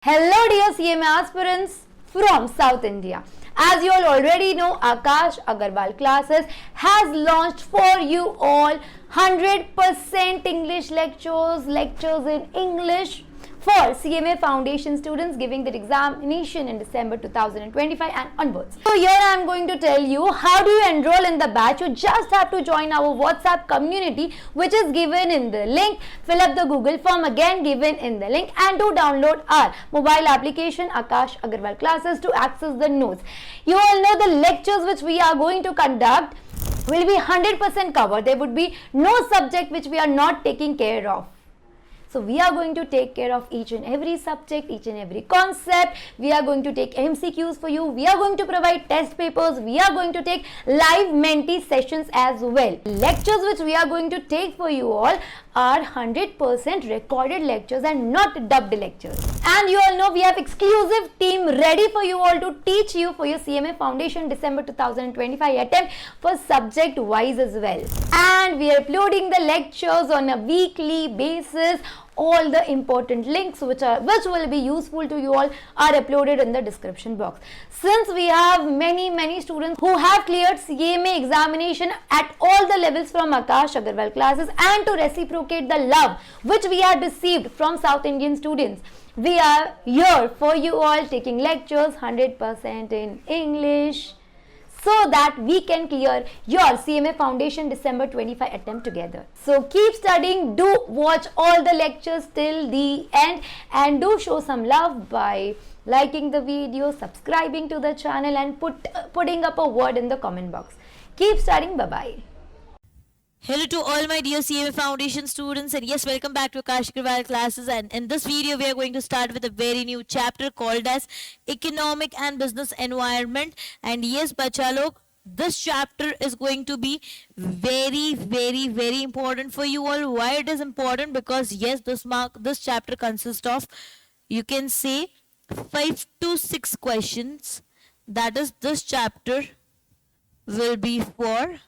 Hello dear CMA aspirants from South India. As you all already know, Akash Agarwal Classes has launched for you all 100% English lectures in English for CMA Foundation students giving their examination in December 2025 and onwards. So here I am going to tell you how do you enroll in the batch. You just have to join our WhatsApp community which is given in the link. Fill up the Google form again given in the link and to download our mobile application Akash Agarwal Classes to access the notes. You all know the lectures which we are going to conduct will be 100% covered. There would be no subject which we are not taking care of. So we are going to take care of each and every subject, each and every concept. We are going to take MCQs for you. We are going to provide test papers. We are going to take live mentee sessions as well. Lectures which we are going to take for you all are 100% recorded lectures and not dubbed lectures. And you all know we have exclusive team ready for you all to teach you for your CMA Foundation December 2025 attempt for subject wise as well. And we are uploading the lectures on a weekly basis. All the important links which will be useful to you all are uploaded in the description box. Since we have many students who have cleared CMA examination at all the levels from Akash Agarwal Classes, and to reciprocate the love which we have received from South Indian students, we are here for you all taking lectures 100% in English, so that we can clear your CMA Foundation December 25 attempt together. So keep studying, do watch all the lectures till the end, and do show some love by liking the video, subscribing to the channel, and putting up a word in the comment box. Keep studying. Bye-bye. Hello to all my dear CMA Foundation students, and yes, welcome back to Akash Agarwal Classes. And in this video we are going to start with a very new chapter called as Economic and Business Environment. And yes, bacha log, this chapter is going to be very important for you all. Why it is important? Because yes, this chapter consists of, you can say, 5 to 6 questions. That is, this chapter will be for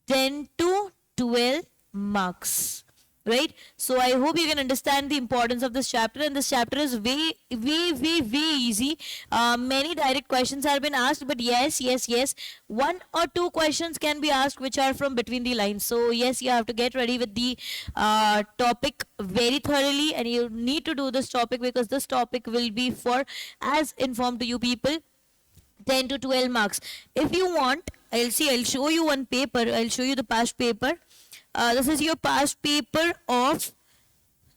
10 to 12 marks, right? So I hope you can understand the importance of this chapter, and this chapter is way easy. Many direct questions have been asked, but yes, 1 or 2 questions can be asked which are from between the lines. So yes, you have to get ready with the topic very thoroughly, and you need to do this topic because this topic will be for, as informed to you people, 10 to 12 marks. If you want, I'll show you one paper. I'll show you the past paper. This is your past paper of,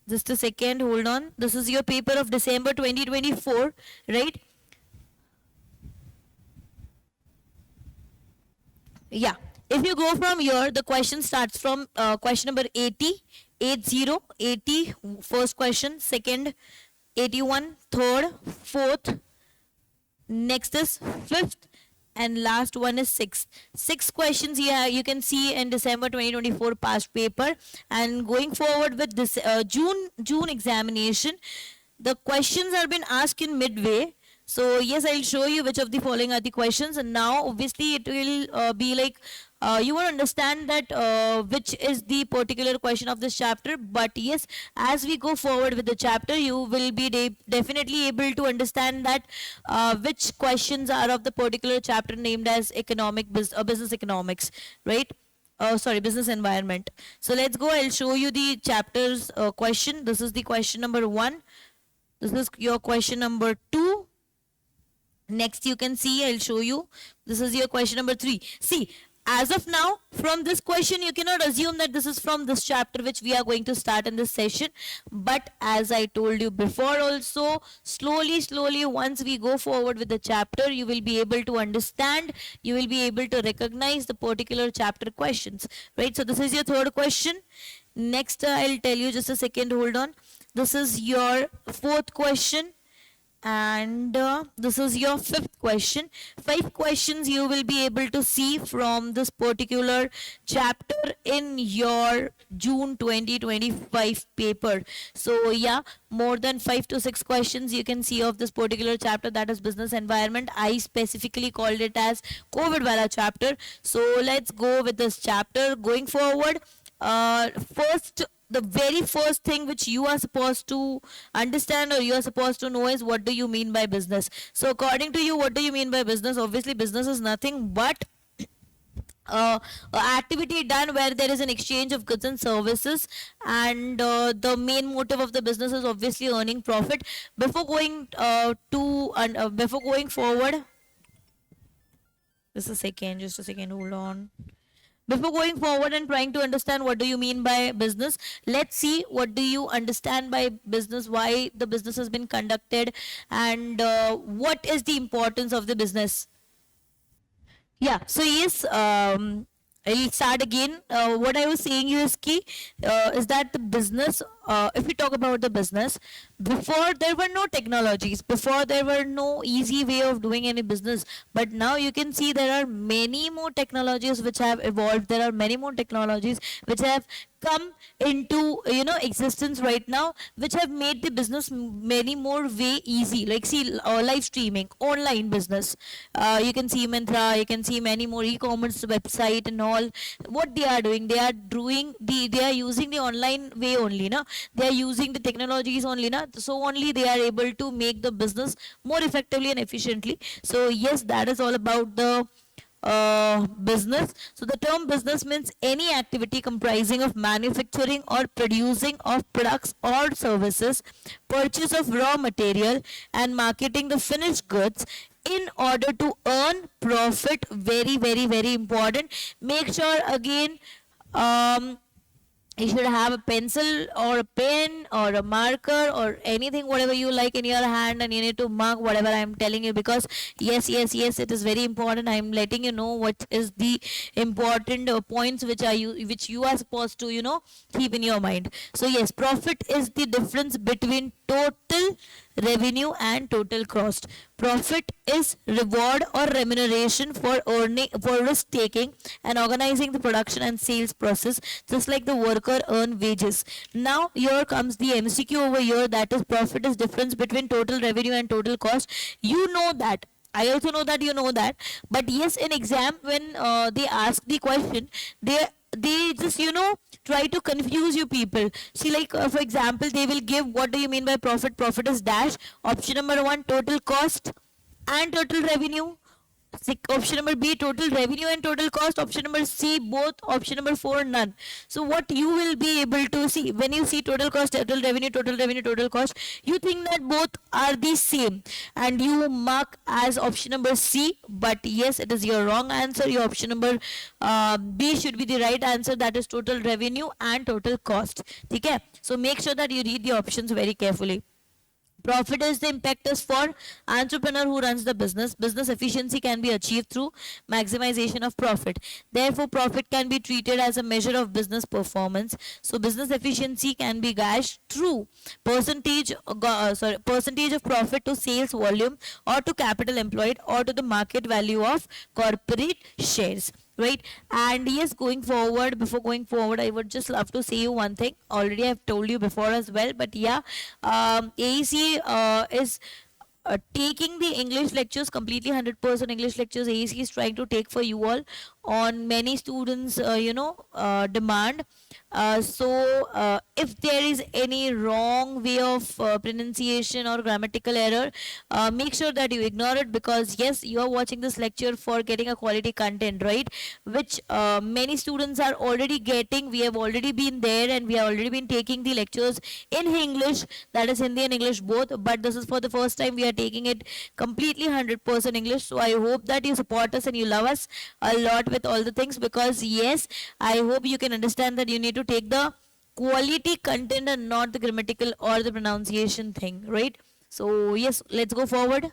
just a second, hold on. This is your paper of December 2024, right? Yeah. If you go from here, the question starts from question number 80, first question, second, 81, third, fourth, next is fifth, and last one is sixth. 6 questions here you can see in December 2024 past paper. And going forward with this June examination, the questions have been asked in midway. So yes, I'll show you which of the following are the questions, and now obviously it will be like you will understand that which is the particular question of this chapter. But yes, as we go forward with the chapter, you will be definitely able to understand that which questions are of the particular chapter named as business economics, right? Business environment. So let's go. I'll show you the chapter's question. This is the question number 1. This is your question number 2. Next, you can see, I'll show you, this is your question number 3. See, as of now, from this question, you cannot assume that this is from this chapter which we are going to start in this session. But as I told you before also, slowly, once we go forward with the chapter, you will be able to understand, you will be able to recognize the particular chapter questions, right? So this is your third question. Next, I'll tell you, just a second, hold on. This is your fourth question. And this is your 5th question. 5 questions you will be able to see from this particular chapter in your June 2025 paper. So yeah, more than 5 to 6 questions you can see of this particular chapter, that is business environment. I specifically called it as COVID wala chapter. So let's go with this chapter. Going forward, first, the very first thing which you are supposed to understand or you are supposed to know is what do you mean by business. So according to you, what do you mean by business? Obviously, business is nothing but activity done where there is an exchange of goods and services, and the main motive of the business is obviously earning profit. Before going before going forward, just a second, hold on. Before going forward and trying to understand what do you mean by business, let's see what do you understand by business, why the business has been conducted, and what is the importance of the business. Yeah, so yes, I'll start again. What I was saying is that the business, if we talk about the business, before there were no technologies, before there were no easy way of doing any business, but now you can see there are many more technologies which have evolved. There are many more technologies which have come into existence right now, which have made the business many more way easy. Like see, live streaming, online business, you can see Mantra, you can see many more e-commerce website and all. What they are doing, they are using the online way only, na. They are using the technologies only, na. So only they are able to make the business more effectively and efficiently. So yes, that is all about the business. So the term business means any activity comprising of manufacturing or producing of products or services, purchase of raw material, and marketing the finished goods in order to earn profit. Very, very, very important. Make sure again, you should have a pencil or a pen or a marker or anything, whatever you like in your hand, and you need to mark whatever I am telling you, because yes, it is very important. I am letting you know what is the important points which you are supposed to keep in your mind. So yes, profit is the difference between total revenue and total cost. Profit is reward or remuneration for risk taking and organizing the production and sales process, just like the worker earn wages. Now here comes the MCQ over here, that is profit is difference between total revenue and total cost. You know that. I also know that you know that. But yes, in exam when they ask the question, they just try to confuse you people. See, like for example, they will give what do you mean by profit. Profit is dash. Option number 1, total cost and total revenue. Option number B, total revenue and total cost. Option number C, both. Option number 4, none. So what you will be able to see when you see total cost, total revenue, total cost, you think that both are the same and you mark as option number C. But yes, it is your wrong answer. Your option number B should be the right answer, that is total revenue and total cost. Okay? So make sure that you read the options very carefully. Profit is the impetus for entrepreneur who runs the business. Business efficiency can be achieved through maximization of profit. Therefore, profit can be treated as a measure of business performance. So, business efficiency can be gauged through percentage of profit to sales volume or to capital employed or to the market value of corporate shares. Right? And yes, before going forward, I would just love to say you one thing. Already I've told you before as well, but yeah, AEC is taking the English lectures completely 100% English lectures. AEC is trying to take for you all on many students demand. So if there is any wrong way of pronunciation or grammatical error, make sure that you ignore it, because yes, you are watching this lecture for getting a quality content, right, which many students are already getting. We have already been there and we have already been taking the lectures in English, that is Hindi and English both, but this is for the first time we are taking it completely 100% English. So I hope that you support us and you love us a lot with all the things, because yes, I hope you can understand that you need to take the quality content and not the grammatical or the pronunciation thing, right? So yes, let's go forward.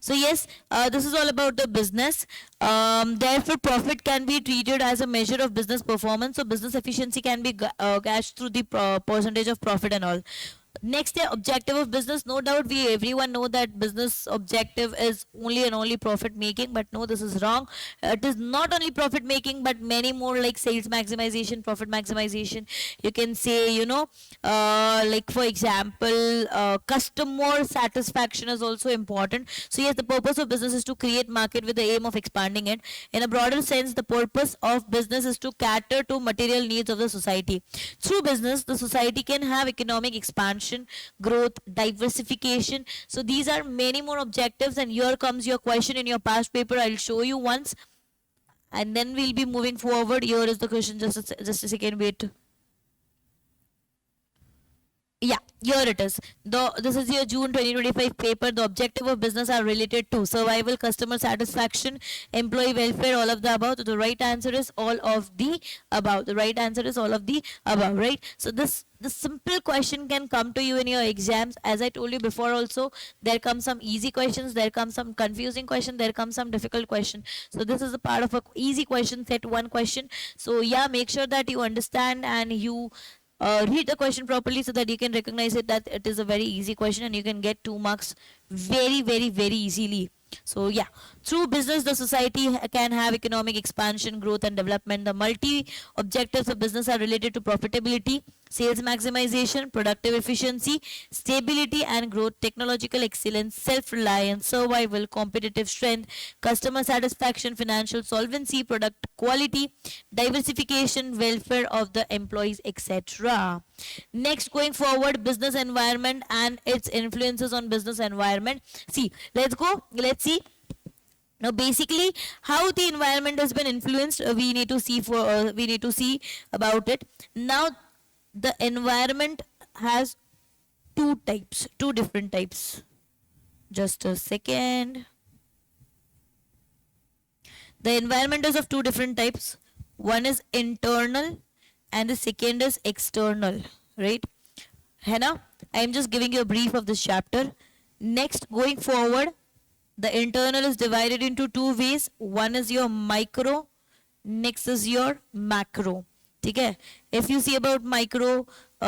So yes, this is all about the business. Therefore, profit can be treated as a measure of business performance. So business efficiency can be gauged through the percentage of profit and all. Next, the objective of business. No doubt, we everyone know that business objective is only and only profit making, but no, this is wrong. It is not only profit making, but many more, like sales maximization, profit maximization. You can say, like for example, customer satisfaction is also important. So yes, the purpose of business is to create market with the aim of expanding it. In a broader sense, the purpose of business is to cater to material needs of the society. Through business, the society can have economic expansion, growth, diversification. So these are many more objectives, and here comes your question in your past paper. I'll show you once, and then we'll be moving forward. Here is the question. Just a second, wait. Yeah, here it is. This is your June 2025 paper. The objective of business are related to survival, customer satisfaction, employee welfare, all of the above. So the right answer is all of the above. The right answer is all of the above, right? So this simple question can come to you in your exams. As I told you before also, there comes some easy questions, there comes some confusing question, there comes some difficult question. So this is a part of a easy question set, one question. So yeah, make sure that you understand and you read the question properly so that you can recognize it that it is a very easy question and you can get 2 marks very, very, very easily. So yeah, through business, the society can have economic expansion, growth and development. The multi objectives of business are related to profitability, sales maximization, productive efficiency, stability and growth, technological excellence, self-reliance, survival, competitive strength, customer satisfaction, financial solvency, product quality, diversification, welfare of the employees, etc. Next, going forward, business environment and its influences on business environment. See, let's see. Now, basically, how the environment has been influenced, we need to see about it. Now, the environment has two different types. Just a second. The environment is of two different types. One is internal and the second is external, right? Hannah, I am just giving you a brief of this chapter. Next, going forward, the internal is divided into two ways. One is your micro, next is your macro. Okay? If you see about micro,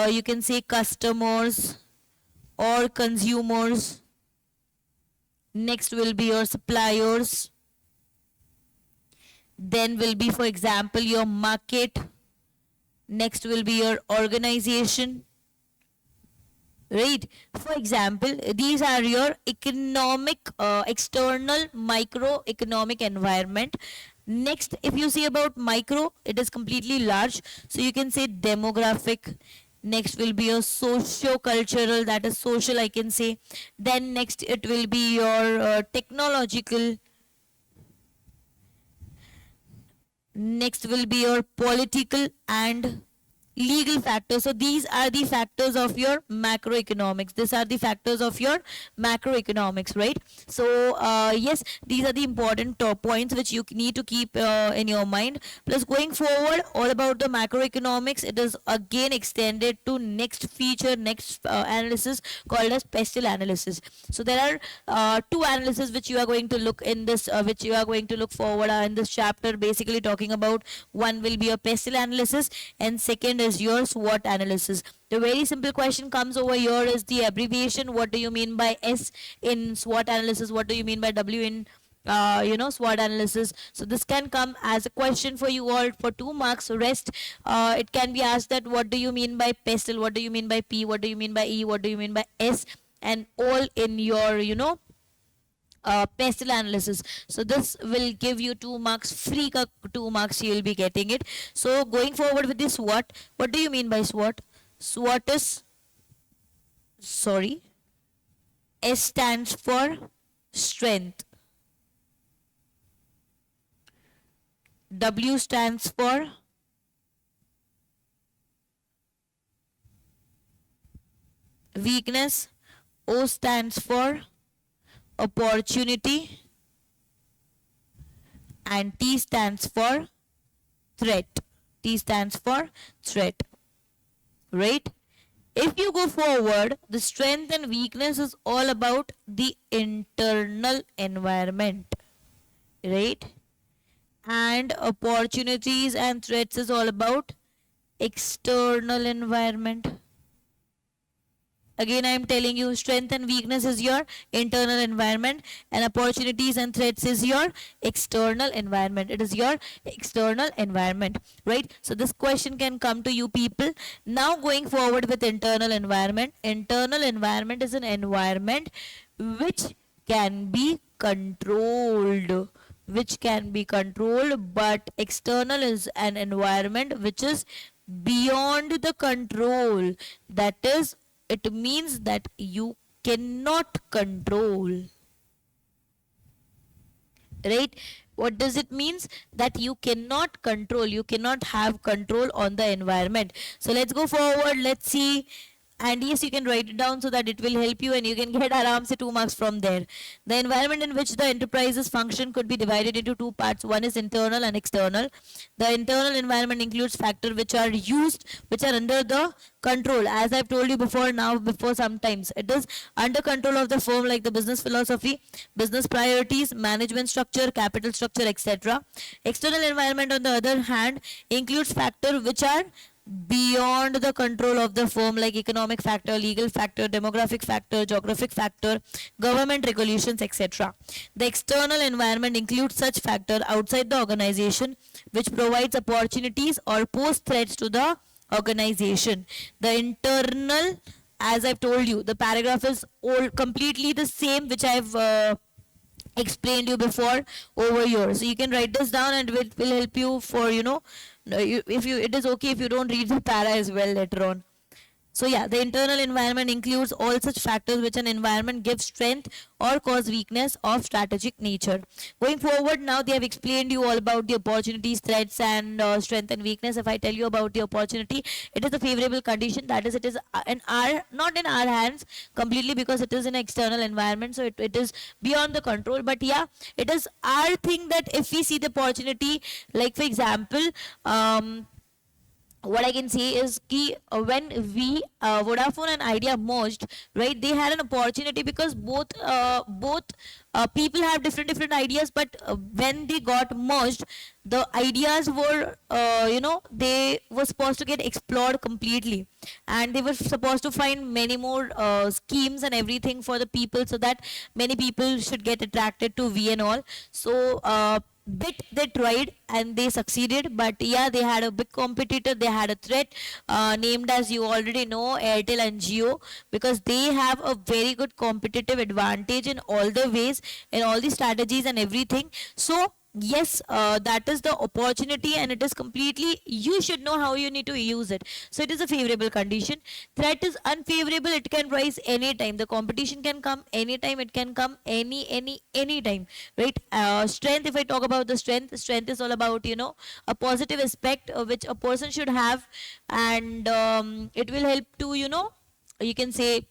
you can say customers or consumers. Next will be your suppliers. Then will be, for example, your market. Next will be your organization. Right? For example, these are your economic, external microeconomic environment. Next, if you see about micro, it is completely large. So you can say demographic. Next will be your socio-cultural, that is social, I can say. Then next it will be your technological. Next will be your political and legal factors. So these are the factors of your macroeconomics. These are the factors of your macroeconomics, right? So yes, these are the important top points which you need to keep in your mind. Plus, going forward, all about the macroeconomics, it is again extended to next feature, next analysis called as pestle analysis. So there are two analysis which you are going to look in this, which you are going to look forward in this chapter, basically talking about. One will be a pestle analysis and second is your SWOT analysis. The very simple question comes over here is the abbreviation. What do you mean by S in SWOT analysis? What do you mean by W in SWOT analysis? So this can come as a question for you all for 2 marks. Rest, it can be asked that what do you mean by pestle? What do you mean by P? What do you mean by E? What do you mean by S? And all in your pestle analysis. So this will give you 2 marks, free 2 marks you will be getting it. So going forward with this SWOT, what do you mean by SWOT? SWOT is, S stands for strength. W stands for weakness. O stands for opportunity and T stands for threat. T stands for threat, right? If you go forward, the strength and weakness is all about the internal environment, right? And opportunities and threats is all about external environment. Again, I am telling you, strength and weakness is your internal environment, and opportunities and threats is your external environment. It is your external environment, right? So this question can come to you people. Now going forward with internal environment. Internal environment is an environment which can be controlled, but external is an environment which is beyond the control. That is, it means that you cannot control, right? What does it means? That you cannot control, you cannot have control on the environment. So let's go forward, let's see. And yes, you can write it down so that it will help you and you can get around say 2 marks from there. The environment in which the enterprise's function could be divided into two parts. One is internal and external. The internal environment includes factors which are under the control. As I've told you before, sometimes it is under control of the firm, like the business philosophy, business priorities, management structure, capital structure, etc. External environment, on the other hand, includes factors which are beyond the control of the firm, like economic factor, legal factor, demographic factor, geographic factor, government regulations, etc. The external environment includes such factor outside the organization which provides opportunities or pose threats to the organization. The internal, as I've told you, the paragraph is all completely the same which I've explained you before over here. So you can write this down and it will help you for, it is okay if you don't read the para as well later on. So yeah, the internal environment includes all such factors which an environment gives strength or cause weakness of strategic nature. Going forward, now they have explained you all about the opportunities, threats, and strength and weakness. If I tell you about the opportunity, it is a favorable condition. That is, it is not in our hands completely because it is an external environment. So it is beyond the control. But yeah, it is our thing that if we see the opportunity, like for example, what I can say is when we Vodafone and Idea merged, right? They had an opportunity because both people have different ideas, but when they got merged, the ideas were they were supposed to get explored completely, and they were supposed to find many more schemes and everything for the people, so that many people should get attracted to V and all. So bit they tried and they succeeded, but yeah, they had a big competitor, they had a threat named, as you already know, Airtel and Jio, because they have a very good competitive advantage in all the ways, in all the strategies and everything. So yes, that is the opportunity, and it is completely, you should know how you need to use it. So it is a favorable condition. Threat is unfavorable, it can rise anytime. The competition can come anytime, it can come any time, right? Strength, if I talk about the strength is all about, a positive aspect which a person should have, and it will help to, you can say,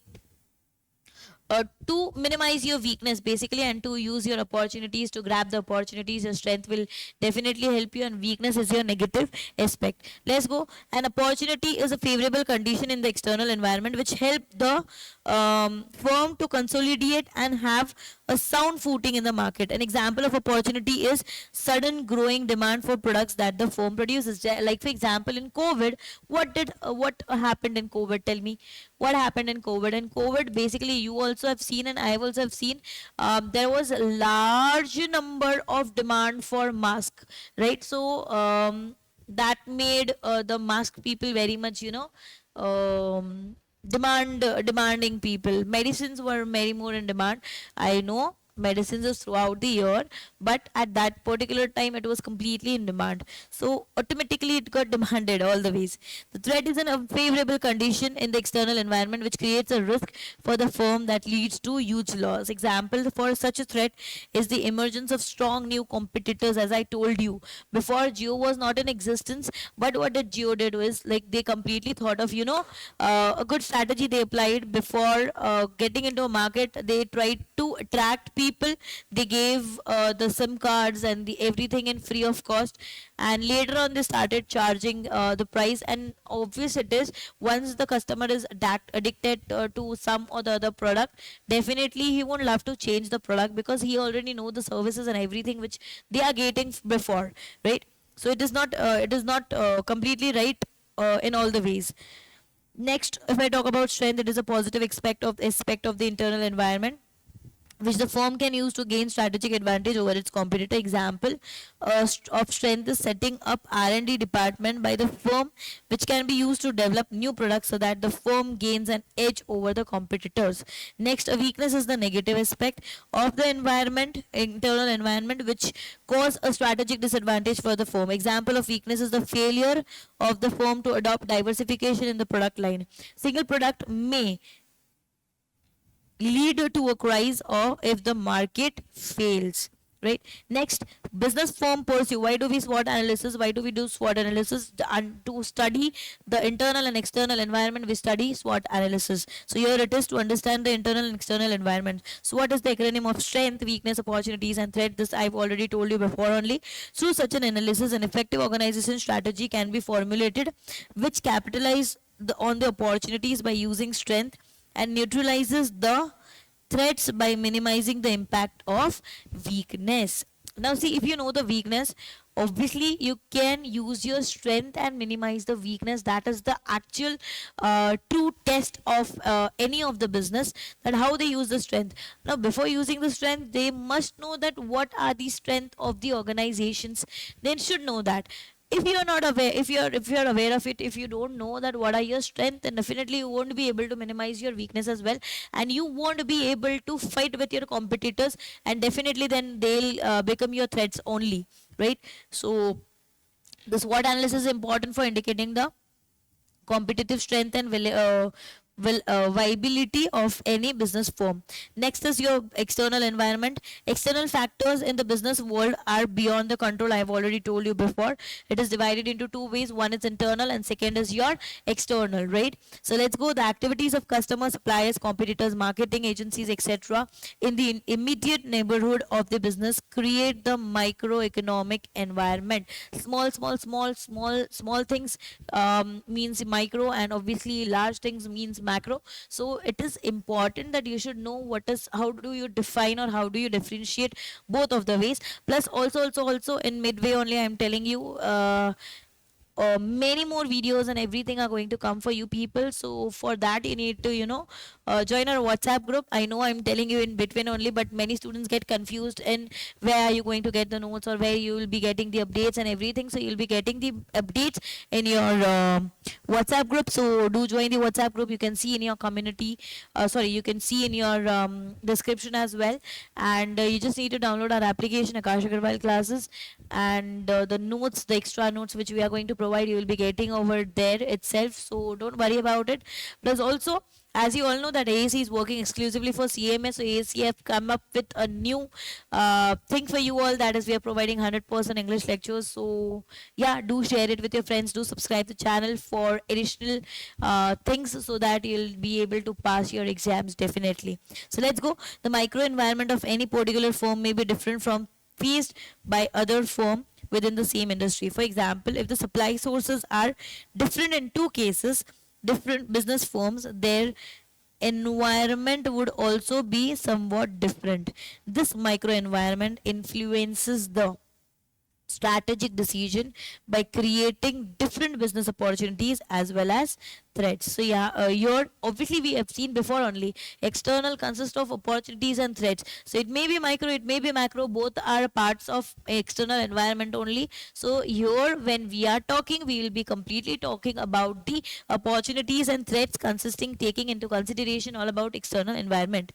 to minimize your weakness basically, and to use your opportunities, to grab the opportunities. Your strength will definitely help you, and weakness is your negative aspect. Let's go. An opportunity is a favorable condition in the external environment which help the firm to consolidate and have a sound footing in the market. An example of opportunity is sudden growing demand for products that the firm produces. Like for example, in COVID, what happened in COVID? Tell me, what happened in COVID? In COVID, basically, you also have seen, and I also have seen, there was a large number of demand for mask, right? So that made the mask people very much, demanding people. Medicines were very more in demand. I know medicines is throughout the year, but at that particular time it was completely in demand, so automatically it got demanded all the ways. The threat is an unfavorable condition in the external environment which creates a risk for the firm that leads to huge loss. Example for such a threat is the emergence of strong new competitors. As I told you before, Jio was not in existence, but what did Jio did was, like, they completely thought of, a good strategy they applied before getting into a market. They tried to attract people, they gave the SIM cards and the everything in free of cost, and later on they started charging the price. And obvious it is, once the customer is addicted to some or the other product, definitely he won't love to change the product because he already know the services and everything which they are getting before, right? So it is not completely right in all the ways. Next, if I talk about strength, it is a positive aspect of the internal environment which the firm can use to gain strategic advantage over its competitor. Example of strength is setting up R&D department by the firm, which can be used to develop new products so that the firm gains an edge over the competitors. Next, a weakness is the negative aspect of the internal environment, which cause a strategic disadvantage for the firm. Example of weakness is the failure of the firm to adopt diversification in the product line. Single product may lead to a crisis or if the market fails, right? Next, business firm pursue. Why do we SWOT analysis? Why do we do SWOT analysis? And to study the internal and external environment, we study SWOT analysis. So here it is to understand the internal and external environment. So what is the acronym of strength, weakness, opportunities and threat? This I've already told you before only. Through such an analysis, an effective organization strategy can be formulated which capitalize on the opportunities by using strength and neutralizes the threats by minimizing the impact of weakness. Now see, if you know the weakness, obviously you can use your strength and minimize the weakness. That is the actual true test of any of the business, that how they use the strength. Now before using the strength, they must know that what are the strength of the organizations. They should know that. If you are not aware, if you're aware of it, if you don't know that what are your strengths, then definitely you won't be able to minimize your weakness as well, and you won't be able to fight with your competitors, and definitely then they'll become your threats only, right? So the SWOT analysis is important for indicating the competitive strength and viability of any business firm. Next is your external environment. External factors in the business world are beyond the control. I have already told you before. It is divided into two ways. One is internal and second is your external, right? So let's go. The activities of customers, suppliers, competitors, marketing agencies, etc. in the immediate neighborhood of the business create the microeconomic environment. Small things means micro, and obviously large things means macro. So it is important that you should know how do you define or how do you differentiate both of the ways. Plus also in midway only I'm telling you many more videos and everything are going to come for you people. So for that you need to join our WhatsApp group. I know I'm telling you in between only, but many students get confused in where are you going to get the notes or where you will be getting the updates and everything. So you'll be getting the updates in your WhatsApp group. So do join the WhatsApp group. You can see in your community, you can see in your description as well. And you just need to download our application, Akash Agarwal Classes, and the notes, the extra notes which we are going to provide, you will be getting over there itself. So don't worry about it. Plus also, as you all know that AAC is working exclusively for CMA, so AAC have come up with a new thing for you all, that is we are providing 100% English lectures. So yeah, do share it with your friends, do subscribe to the channel for additional things so that you'll be able to pass your exams definitely. So let's go. The micro environment of any particular firm may be different from faced by other firm within the same industry. For example, if the supply sources are different in two cases, different business firms, their environment would also be somewhat different. This microenvironment influences the strategic decision by creating different business opportunities as well as threats. So yeah, your obviously we have seen before only, external consists of opportunities and threats. So it may be micro, it may be macro, both are parts of external environment only. So here when we are talking, we will be completely talking about the opportunities and threats consisting, taking into consideration all about external environment.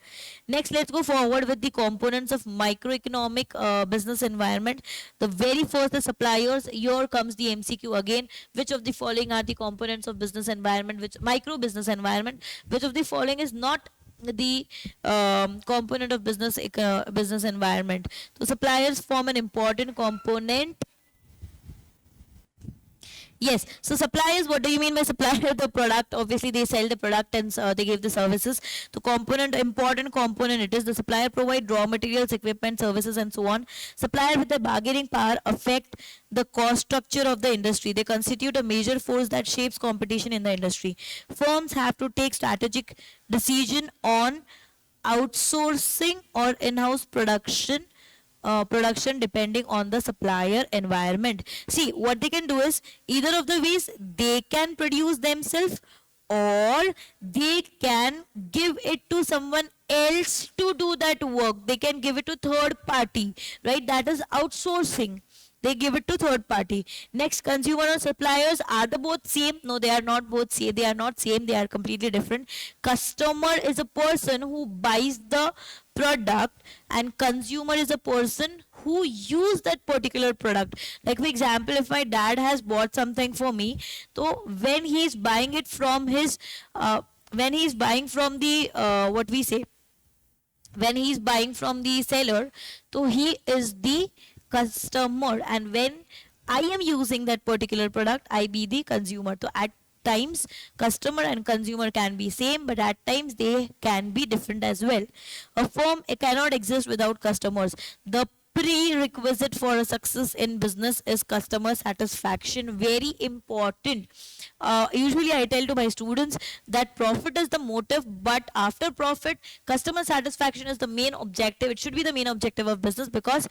Next, let's go forward with the components of microeconomic business environment. The very first, the suppliers. Here comes the MCQ again. Which of the following are the components of business environment, which micro business environment? Which of the following is not the component of business environment? So suppliers form an important component. Yes. So suppliers, what do you mean by supplier? The product, obviously they sell the product and they give the services. The component, important component it is. The supplier provide raw materials, equipment, services and so on. Supplier with the bargaining power affect the cost structure of the industry. They constitute a major force that shapes competition in the industry. Firms have to take strategic decision on outsourcing or in-house production depending on the supplier environment. See, what they can do is, either of the ways they can produce themselves or they can give it to someone else to do that work. They can give it to third party, right? That is outsourcing. They give it to third party. Next, consumer or suppliers, are the both same? No, they are not both same. They are not same. They are completely different. Customer is a person who buys the product, and consumer is a person who use that particular product. Like for example, if my dad has bought something for me, so when he is buying it from his, when he is buying from the what we say, when he is buying from the seller, so he is the customer, and when I am using that particular product, I be the consumer. So at times customer and consumer can be same, but at times they can be different as well. A firm, it cannot exist without customers. The prerequisite for a success in business is customer satisfaction. Very important. Usually I tell to my students that profit is the motive, but after profit, customer satisfaction is the main objective. It should be the main objective of business, because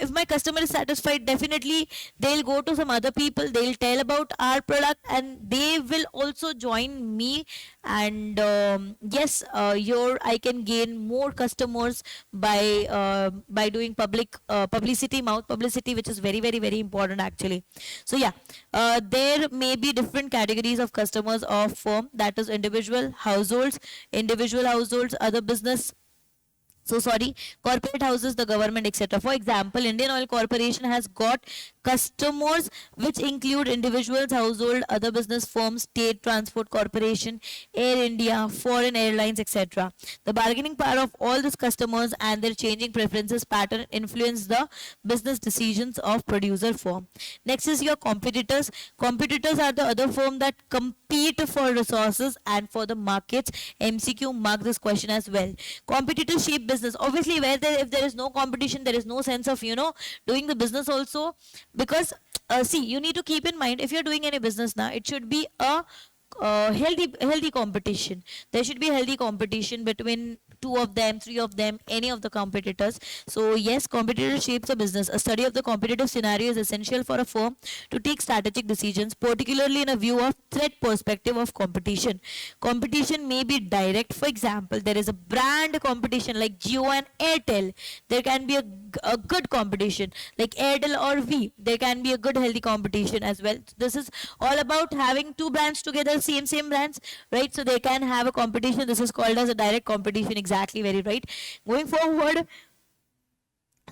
if my customer is satisfied, definitely they'll go to some other people, they'll tell about our product, and they will also join me. And yes, I can gain more customers by doing publicity, mouth publicity, which is very, very, very important actually. So yeah, there may be different categories of customers of firm, that is individual households, other business, corporate houses, the government, etc. For example, Indian Oil Corporation has got customers which include individuals, household, other business firms, state transport corporation, Air India, foreign airlines, etc. The bargaining power of all these customers and their changing preferences pattern influence the business decisions of producer firm. Next is your competitors. Competitors are the other firm that compete for resources and for the markets. MCQ mark this question as well. Competitors shape business. Obviously, if there is no competition, there is no sense of doing the business also, because see, you need to keep in mind, if you're doing any business now, it should be a healthy competition. There should be healthy competition between two of them, three of them, any of the competitors. So yes, competitor shapes a business. A study of the competitive scenario is essential for a firm to take strategic decisions, particularly in a view of threat perspective of competition. Competition may be direct. For example, there is a brand competition like Jio and Airtel. There can be a good competition like Airtel or V. There can be a good healthy competition as well. This is all about having two brands together, same brands, right? So they can have a competition. This is called as a direct competition. Exactly, very right. Going forward,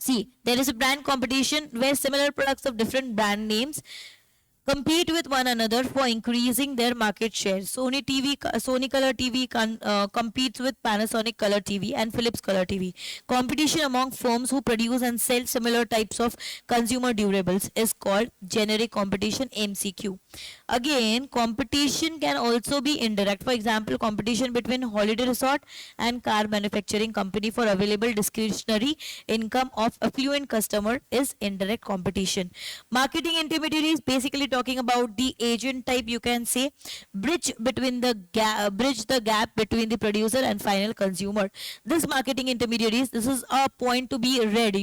see, there is a brand competition where similar products of different brand names compete with one another for increasing their market share. Sony Color TV competes with Panasonic Color TV and Philips Color TV. Competition among firms who produce and sell similar types of consumer durables is called generic competition, MCQ. Again, competition can also be indirect. For example, competition between holiday resort and car manufacturing company for available discretionary income of affluent customer is indirect competition. Marketing intermediaries, basically talking about the agent type, you can say, bridge the gap between the producer and final consumer. This marketing intermediaries, this is a point to be read,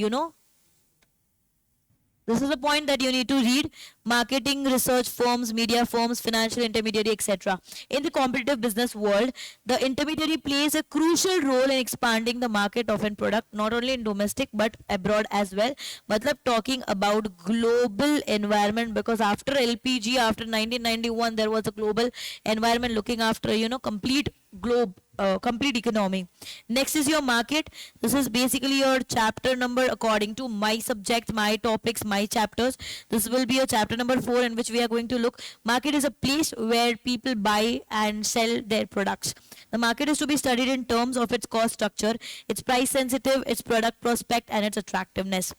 This is a point that you need to read. Marketing, research firms, media firms, financial intermediary, etc. In the competitive business world, the intermediary plays a crucial role in expanding the market of a product, not only in domestic but abroad as well. Matlab, talking about global environment, because after LPG, after 1991, there was a global environment looking after, complete globe, complete economy. Next is your market. This is basically your chapter number according to my subject, my topics, my chapters. This will be a chapter number 4 in which we are going to look. Market is a place where people buy and sell their products. The market is to be studied in terms of its cost structure, its price sensitive, its product prospect, and its attractiveness.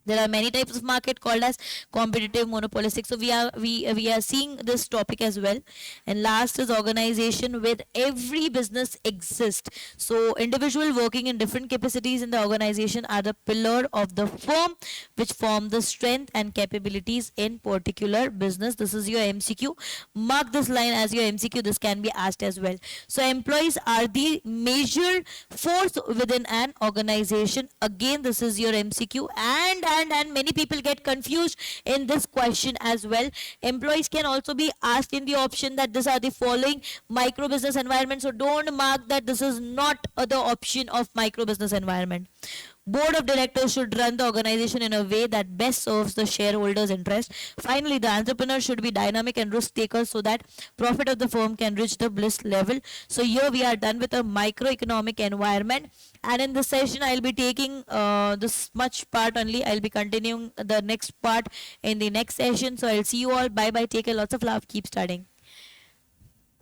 There are many types of market called as competitive, monopolistic. So we are seeing this topic as well. And last is organization, where every business exists. So individual working in different capacities in the organization are the pillar of the firm, which form the strength and capabilities in particular business. This is your MCQ. Mark this line as your MCQ. This can be asked as well. So employees are the major force within an organization. Again, this is your MCQ. And understand, and many people get confused in this question as well. Employees can also be asked in the option that these are the following micro business environment. So don't mark that this is not the option of micro business environment. Board of directors should run the organization in a way that best serves the shareholders' interest. Finally, the entrepreneur should be dynamic and risk taker so that profit of the firm can reach the bliss level. So here we are done with a microeconomic environment, and in this session I'll be taking this much part only. I'll be continuing the next part in the next session. So I'll see you all. Bye bye. Take care. Lots of love. Keep studying.